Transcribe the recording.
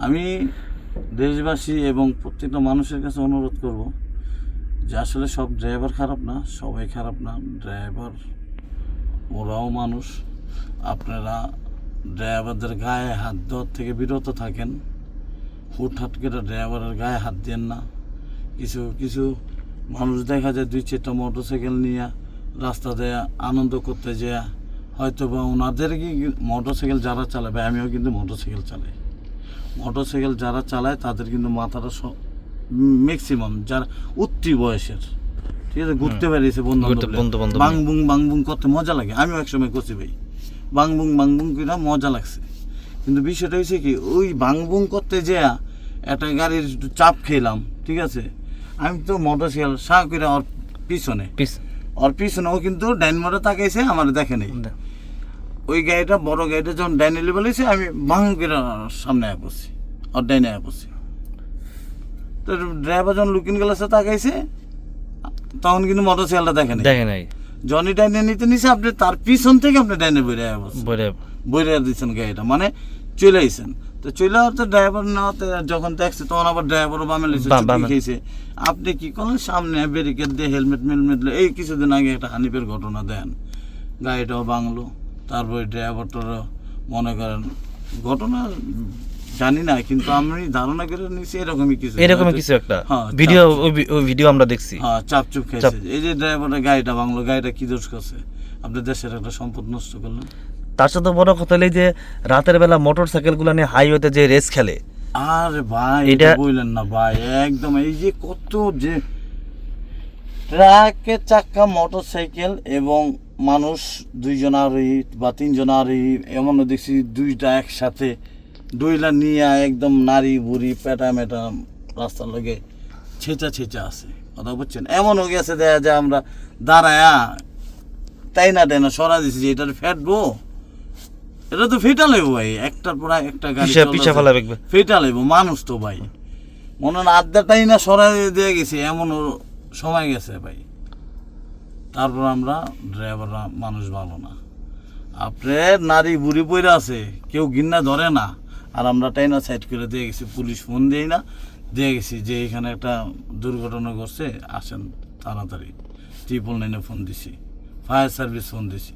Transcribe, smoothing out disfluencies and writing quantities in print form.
আমি দেশবাসী এবং প্রত্যেকটা মানুষের কাছে অনুরোধ করব যে আসলে সব ড্রাইভার খারাপ না, সবাই খারাপ না। ড্রাইভার ওরাও মানুষ। আপনারা ড্রাইভারদের গায়ে হাত দেওয়ার থেকে বিরত থাকেন। হুটহাট করে ড্রাইভারের গায়ে হাত দেন না। কিছু কিছু মানুষ দেখা যায় 2-4টা মোটরসাইকেল নিয়ে রাস্তা দিয়ে আনন্দ করতে যায়, হয়তো বা ওনাদের কি মোটরসাইকেল যারা চালাবে, আমিও কিন্তু মোটরসাইকেল চালাই। মোটরসাইকেল যারা চালায় তাদের কিন্তু মাথাটা ম্যাক্সিমাম যারা উত্তরি বয়সের, ঠিক আছে, ঘুরতে বেরিয়েছে বন্ধু বাংবুং বাংবুং করতে মজা লাগে। আমিও একসময় করছি ভাই, বাংবুং বাংবুং করে মজা লাগছে। কিন্তু বিষয়টা হয়েছে কি, ওই বাংবুং করতে যেয়া একটা গাড়ির চাপ খেলাম, ঠিক আছে। আমি তো মোটরসাইকেল শাহ করে ওর পিছনে ও কিন্তু ডাইন মোড়ে তাকাইছে, আমার দেখে নেই। ওই গাড়িটা বড় গাড়িটা যখন ডাইনে বলেছে, আমি বাং করে সামনে আয়া পড়ছি, ওর ডাইনে আয়া পড়ছি। তো ড্রাইভার যখন লুকিং গ্লাসে তাকাইছে, তখন কিন্তু মোটরসাইকেলটা দেখে নাই। জনি ডাইনে নিছে, আপনি তার পিছন থেকে আপনি ডাইনে বইরে দিচ্ছেন গাড়িটা, মানে চলে আইছেন। তো চলে তো ড্রাইভার নেওয়াতে যখন দেখছে, তখন আবার ড্রাইভারও বামে খেয়েছে। আপনি কি করলেন, সামনে ব্যারিকেড দিয়ে হেলমেট এই কিছুদিন আগে একটা হানিফের ঘটনা দেন, গাড়িটাও বাংলো। তারপরে ড্রাইভারটারও মনে করেন ঘটনা জানি না, কিন্তু আমি ধারণা করে নিয়েছি এরকমই কিছু একটা ভিডিও আমরা দেখছি। হ্যাঁ, চাপচুপ খেয়েছে। এই যে ড্রাইভারের গাড়িটা বাংলো, গাড়িটা কি দোষ করছে? আপনি দেশের একটা সম্পদ নষ্ট করলেন। তার সাথে বড় কথা হলো যে রাতের বেলা মোটরসাইকেল গুলা নিয়ে হাইওয়েতে যে রেস খেলে, আরে ভাই এটা বললেন না ভাই, একদম এই যে কত যে ট্রাকের চাক্কা, মোটরসাইকেল এবং মানুষ 2জন আরোহী বা 3জন আরোহী, এমনও দেখছি 2টা একসাথে ডইলা নিয়ে একদম নারী বুড়ি পেটা মেটা রাস্তার লগে ছেঁচা আছে, কথা বুঝছেন। এমনও গেছে দেখা যায় আমরা দাঁড়ায়া তাই না সরা দিছি যে এটার ফেটবো, এটা তো ফেটা লেবো ভাই, একটার পর একটা গাড়ি ফেটা লেবো। মানুষ তো ভাই মনে হয় আড্ডাটাই না সরাই দিয়ে গেছে, এমন সময় গেছে ভাই। তারপর আমরা ড্রাইভাররা মানুষ ভালো না, আপনার নারী বুড়ি পইরা আছে, কেউ ঘিন্না ধরে না, আর আমরা টাইনা সাইড করে দিয়ে গেছি। পুলিশ ফোন দিই না, দিয়ে গেছি যে এখানে একটা দুর্ঘটনা ঘটছে, আসেন তাড়াতাড়ি। 999 ফোন দিছি, ফায়ার সার্ভিস ফোন দিছি।